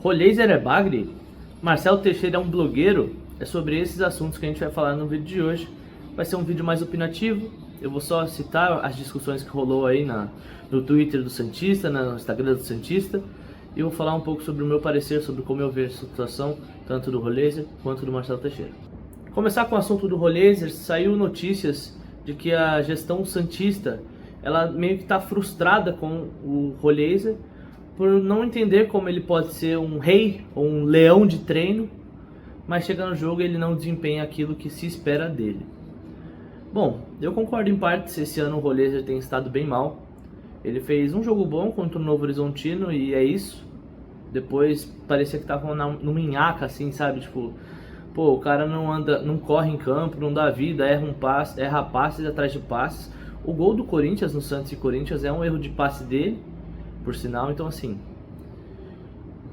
Rolaser é bagre? Marcelo Teixeira é um blogueiro? É sobre esses assuntos que a gente vai falar no vídeo de hoje. Vai ser um vídeo mais opinativo. Eu vou só citar as discussões que rolou aí no Twitter do Santista, no Instagram do Santista. E vou falar um pouco sobre o meu parecer, sobre como eu vejo a situação, tanto do Rolaser quanto do Marcelo Teixeira. Começar com o assunto do Rolaser, saiu notícias de que a gestão Santista, ela meio que está frustrada com o Rolaser por não entender como ele pode ser um rei ou um leão de treino, mas chega no jogo e ele não desempenha aquilo que se espera dele. Bom, eu concordo em parte se esse ano o Rolaser tem estado bem mal. Ele fez um jogo bom contra o Novo Horizontino e é isso. Depois parecia que tava numa minhaca assim, sabe? Tipo, pô, o cara não anda, não corre em campo, não dá vida, erra passes atrás de passes. O gol do Corinthians no Santos e Corinthians é um erro de passe dele, por sinal. Então assim,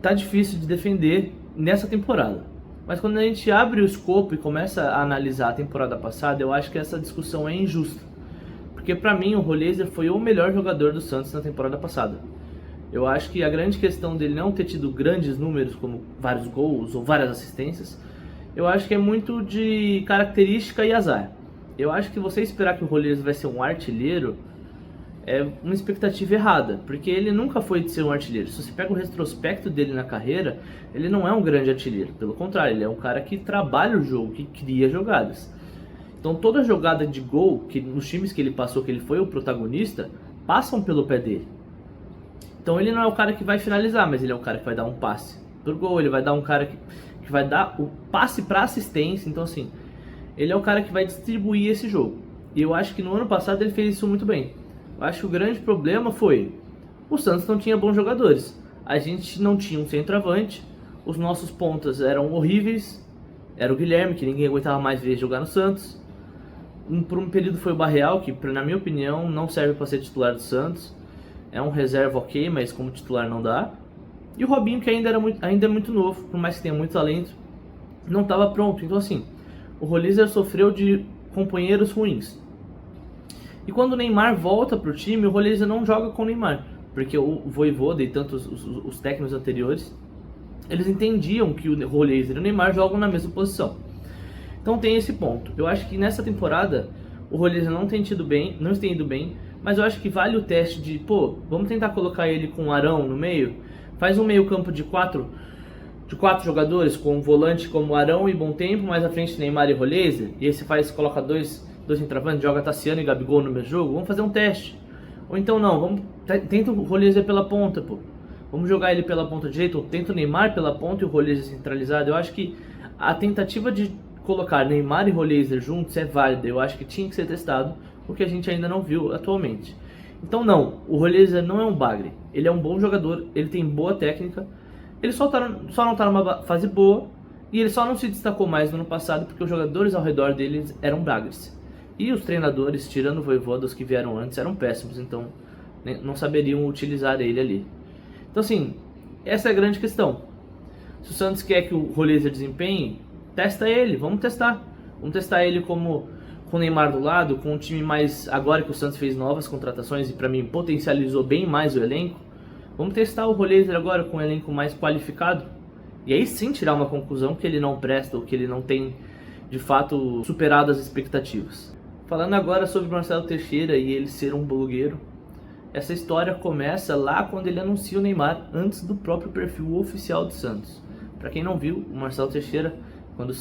tá difícil de defender nessa temporada. Mas quando a gente abre o escopo e começa a analisar a temporada passada, eu acho que essa discussão é injusta. Porque pra mim o Rolaser foi o melhor jogador do Santos na temporada passada. Eu acho que a grande questão dele não ter tido grandes números, como vários gols ou várias assistências, eu acho que é muito de característica e azar. Eu acho que você esperar que o Rolaser vai ser um artilheiro é uma expectativa errada, porque ele nunca foi de ser um artilheiro. Se você pega o retrospecto dele na carreira, ele não é um grande artilheiro. Pelo contrário, ele é um cara que trabalha o jogo, que cria jogadas. Então toda jogada de gol, que nos times que ele passou, que ele foi o protagonista, passam pelo pé dele. Então ele não é o cara que vai finalizar, mas ele é o cara que vai dar um passe pro gol, ele vai dar um cara que vai dar o passe para assistência. Então assim, ele é o cara que vai distribuir esse jogo. E eu acho que no ano passado ele fez isso muito bem. Eu acho que o grande problema foi o Santos não tinha bons jogadores. A gente não tinha um centroavante, os nossos pontas eram horríveis. Era o Guilherme, que ninguém aguentava mais ver jogar no Santos. Por um período foi o Barreal, que na minha opinião não serve para ser titular do Santos. É um reserva ok, mas como titular não dá. E o Robinho, que ainda é muito novo, por mais que tenha muito talento, não estava pronto. Então assim, o Rolaser sofreu de companheiros ruins. E quando o Neymar volta para o time, o Rolaser não joga com o Neymar. Porque o Vojvoda e tanto os técnicos anteriores, eles entendiam que o Rolaser e o Neymar jogam na mesma posição. Então tem esse ponto. Eu acho que nessa temporada o Rolaser não tem ido bem, mas eu acho que vale o teste de, pô, vamos tentar colocar ele com o Arão no meio. Faz um meio campo de quatro jogadores, com um volante como Arão e Bom Tempo, mais à frente Neymar e Rolaser. E aí você coloca dois entravantes, joga Tassiano e Gabigol no mesmo jogo. Vamos fazer um teste. Ou então não, tenta o Rolaser pela ponta, pô. Vamos jogar ele pela ponta direita, ou tenta o Neymar pela ponta e o Rolaser centralizado. Eu acho que a tentativa de colocar Neymar e Rolaser juntos é válida. Eu acho que tinha que ser testado, porque a gente ainda não viu atualmente. Então não, o Rolaser não é um bagre. Ele é um bom jogador, ele tem boa técnica. Ele só não tá numa fase boa. E ele só não se destacou mais no ano passado porque os jogadores ao redor dele eram bagres. E os treinadores, tirando o Vojvoda, os que vieram antes, eram péssimos. Então não saberiam utilizar ele ali. Então assim, essa é a grande questão. Se o Santos quer que o Rolaser desempenhe, testa ele, vamos testar. Vamos testar ele com o Neymar do lado, com um time mais... Agora que o Santos fez novas contratações e pra mim potencializou bem mais o elenco, vamos testar o Rolaser agora com um elenco mais qualificado. E aí sim tirar uma conclusão que ele não presta ou que ele não tem, de fato, superado as expectativas. Falando agora sobre Marcelo Teixeira e ele ser um blogueiro, essa história começa lá quando ele anuncia o Neymar, antes do próprio perfil oficial do Santos. Para quem não viu, o Marcelo Teixeira, quando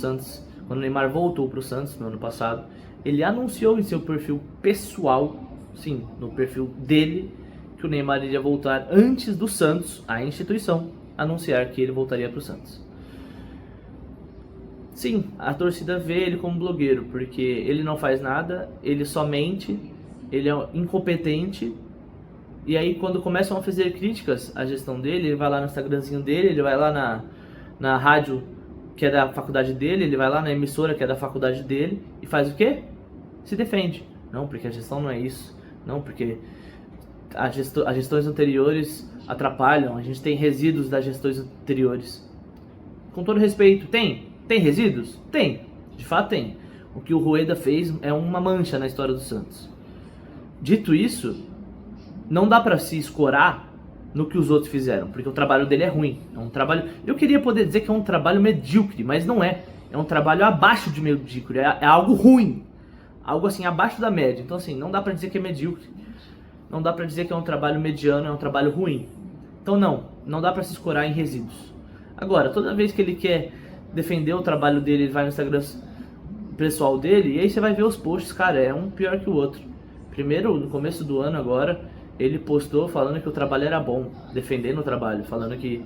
o Neymar voltou para o Santos no ano passado, ele anunciou em seu perfil pessoal, sim, no perfil dele, que o Neymar iria voltar antes do Santos, a instituição, anunciar que ele voltaria para o Santos. Sim, a torcida vê ele como blogueiro, porque ele não faz nada, ele só mente, ele é incompetente. E aí quando começam a fazer críticas à gestão dele, ele vai lá no Instagramzinho dele, ele vai lá na rádio que é da faculdade dele, ele vai lá na emissora que é da faculdade dele e faz o quê? Se defende. Não, porque a gestão não é isso. Não, porque as gestões anteriores atrapalham, a gente tem resíduos das gestões anteriores. Com todo respeito, tem resíduos? Tem, de fato tem. O que o Rueda fez é uma mancha na história do Santos. Dito isso, não dá pra se escorar no que os outros fizeram, porque o trabalho dele é ruim. É um trabalho, eu queria poder dizer que é um trabalho medíocre, mas não é. É um trabalho abaixo de medíocre, é algo ruim. Algo assim, abaixo da média. Então assim, não dá pra dizer que é medíocre. Não dá pra dizer que é um trabalho mediano, é um trabalho ruim. Então não dá pra se escorar em resíduos. Agora, toda vez que ele quer defender o trabalho dele, ele vai no Instagram pessoal dele, e aí você vai ver os posts, cara, é um pior que o outro. Primeiro, no começo do ano agora, ele postou falando que o trabalho era bom, defendendo o trabalho, falando que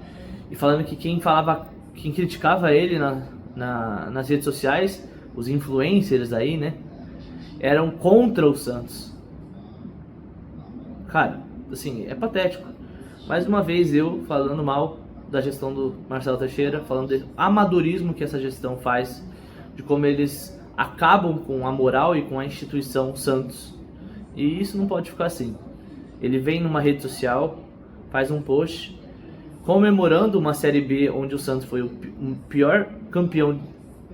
quem criticava ele nas redes sociais, os influencers aí, né, eram contra o Santos. Cara, assim, é patético. Mais uma vez eu falando mal da gestão do Marcelo Teixeira, falando do amadorismo que essa gestão faz, de como eles acabam com a moral e com a instituição Santos. E isso não pode ficar assim. Ele vem numa rede social, faz um post comemorando uma Série B onde o Santos foi o pior campeão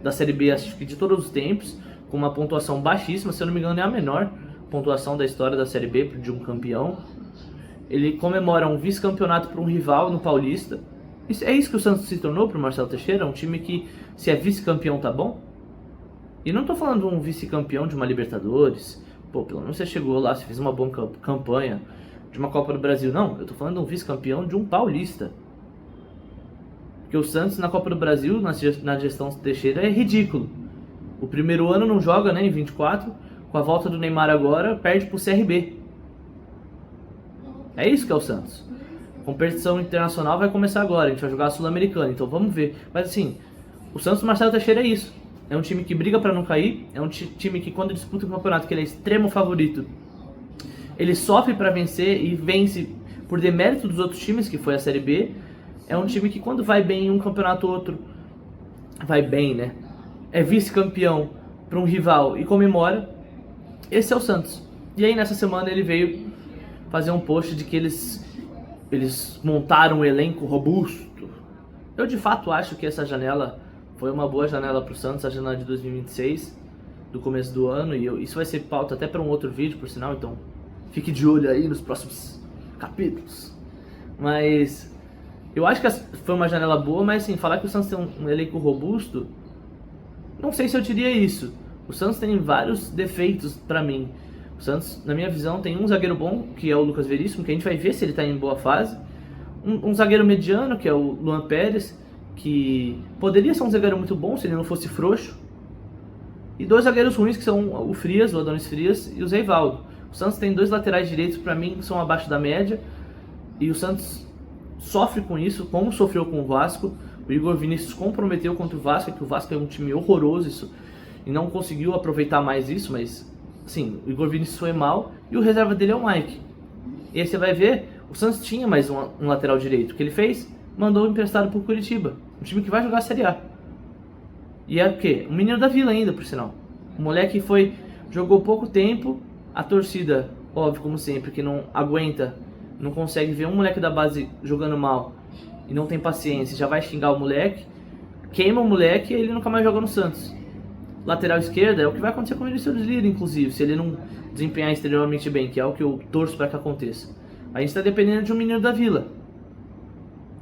da Série B, acho que de todos os tempos, com uma pontuação baixíssima, se eu não me engano é a menor pontuação da história da Série B de um campeão. Ele comemora um vice-campeonato para um rival no Paulista. É isso que o Santos se tornou para o Marcelo Teixeira? Um time que, se é vice-campeão, tá bom? E não tô falando de um vice-campeão de uma Libertadores. Pô, pelo menos você chegou lá, você fez uma boa campanha de uma Copa do Brasil. Não, eu tô falando de um vice-campeão de um Paulista. Porque o Santos na Copa do Brasil, na gestão Teixeira, é ridículo. O primeiro ano não joga, né, em 24. Com a volta do Neymar agora, perde pro CRB. É isso que é o Santos. A competição internacional vai começar agora, a gente vai jogar a Sul-Americana, então vamos ver. Mas assim, o Santos do Marcelo Teixeira é isso. É um time que briga pra não cair, é um time que quando disputa o campeonato, que ele é extremo favorito, ele sofre pra vencer e vence por demérito dos outros times, que foi a Série B. É um time que quando vai bem em um campeonato ou outro, vai bem, né? É vice-campeão pra um rival e comemora. Esse é o Santos. E aí nessa semana ele veio fazer um post de que eles montaram um elenco robusto. Eu de fato acho que essa janela foi uma boa janela para o Santos, a janela de 2026, do começo do ano, e isso vai ser pauta até para um outro vídeo, por sinal, então fique de olho aí nos próximos capítulos. Mas eu acho que foi uma janela boa, mas assim, falar que o Santos tem um elenco robusto, não sei se eu diria isso. O Santos tem vários defeitos para mim. O Santos, na minha visão, tem um zagueiro bom, que é o Lucas Veríssimo, que a gente vai ver se ele está em boa fase. Um zagueiro mediano, que é o Luan Pérez, que poderia ser um zagueiro muito bom se ele não fosse frouxo. E dois zagueiros ruins, que são o Frias, o Adonis Frias, e o Zeivaldo. O Santos tem dois laterais direitos, para mim, que são abaixo da média. E o Santos sofre com isso, como sofreu com o Vasco. O Igor Vinícius comprometeu contra o Vasco, que o Vasco é um time horroroso, isso, e não conseguiu aproveitar mais isso, mas sim, o Igor Vinícius foi mal, e o reserva dele é o Mike. E aí você vai ver, o Santos tinha mais um lateral direito. O que ele fez? Mandou emprestado pro Curitiba, um time que vai jogar a Série A. E é o quê? Um menino da Vila ainda, por sinal. O moleque jogou pouco tempo, a torcida, óbvio, como sempre, que não aguenta, não consegue ver um moleque da base jogando mal e não tem paciência, já vai xingar o moleque, queima o moleque e ele nunca mais joga no Santos. Lateral esquerda é o que vai acontecer com o Vinicius Lira, inclusive, se ele não desempenhar extremamente bem, que é o que eu torço para que aconteça. A gente está dependendo de um menino da Vila,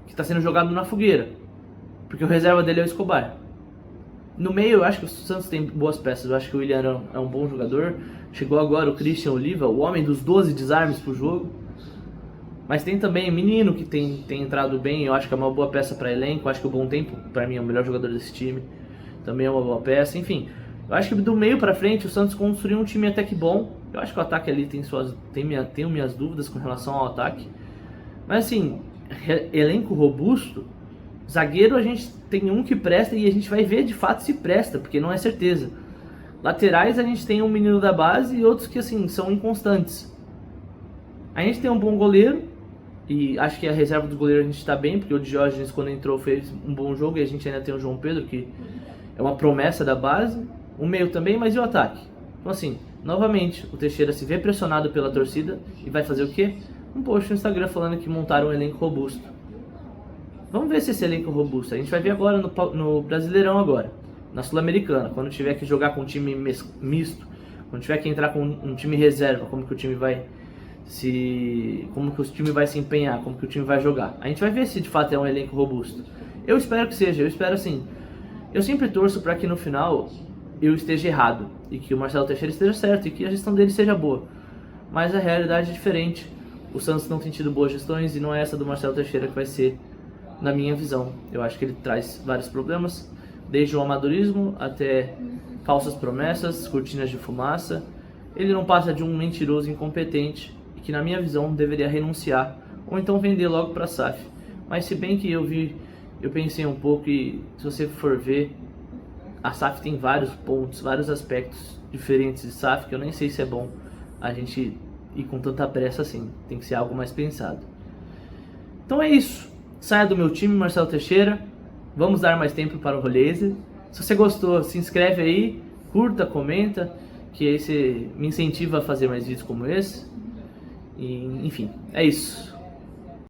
que está sendo jogado na fogueira, porque o reserva dele é o Escobar. No meio, eu acho que o Santos tem boas peças. Eu acho que o Willian é um bom jogador. Chegou agora o Christian Oliva, o homem dos 12 desarmes pro jogo. Mas tem também o menino que tem entrado bem. Eu acho que é uma boa peça para elenco. Eu acho que o Bom Tempo, para mim, é o melhor jogador desse time. Também é uma boa peça. Enfim, eu acho que do meio para frente o Santos construiu um time até que bom. Eu acho que o ataque ali tenho minhas dúvidas com relação ao ataque. Mas assim, elenco robusto. Zagueiro a gente tem um que presta e a gente vai ver de fato se presta, porque não é certeza. Laterais a gente tem um menino da base e outros que assim são inconstantes. A gente tem um bom goleiro e acho que a reserva do goleiro a gente está bem, porque o Diógenes quando entrou fez um bom jogo e a gente ainda tem o João Pedro que é uma promessa da base. O meio também, mas e o ataque? Então assim, novamente, o Teixeira se vê pressionado pela torcida e vai fazer o quê? Um post no Instagram falando que montaram um elenco robusto. Vamos ver se esse elenco é robusto. A gente vai ver agora no Brasileirão agora, na Sul-Americana, quando tiver que jogar com um time misto, quando tiver que entrar com um time reserva, como que o time vai como que o time vai se empenhar, como que o time vai jogar. A gente vai ver se de fato é um elenco robusto. Eu espero que seja, eu espero assim. Eu sempre torço para que no final eu esteja errado e que o Marcelo Teixeira esteja certo e que a gestão dele seja boa. Mas a realidade é diferente. O Santos não tem tido boas gestões e não é essa do Marcelo Teixeira que vai ser, na minha visão. Eu acho que ele traz vários problemas, desde o amadorismo até falsas promessas, cortinas de fumaça. Ele não passa de um mentiroso incompetente e que, na minha visão, deveria renunciar ou então vender logo para a SAF. Mas se bem que eu pensei um pouco e se você for ver, a SAF tem vários pontos, vários aspectos diferentes de SAF que eu nem sei se é bom a gente ir com tanta pressa assim. Tem que ser algo mais pensado. Então é isso. Saia do meu time, Marcelo Teixeira. Vamos dar mais tempo para o Roleza. Se você gostou, se inscreve aí, curta, comenta, que aí você me incentiva a fazer mais vídeos como esse. E, enfim, é isso.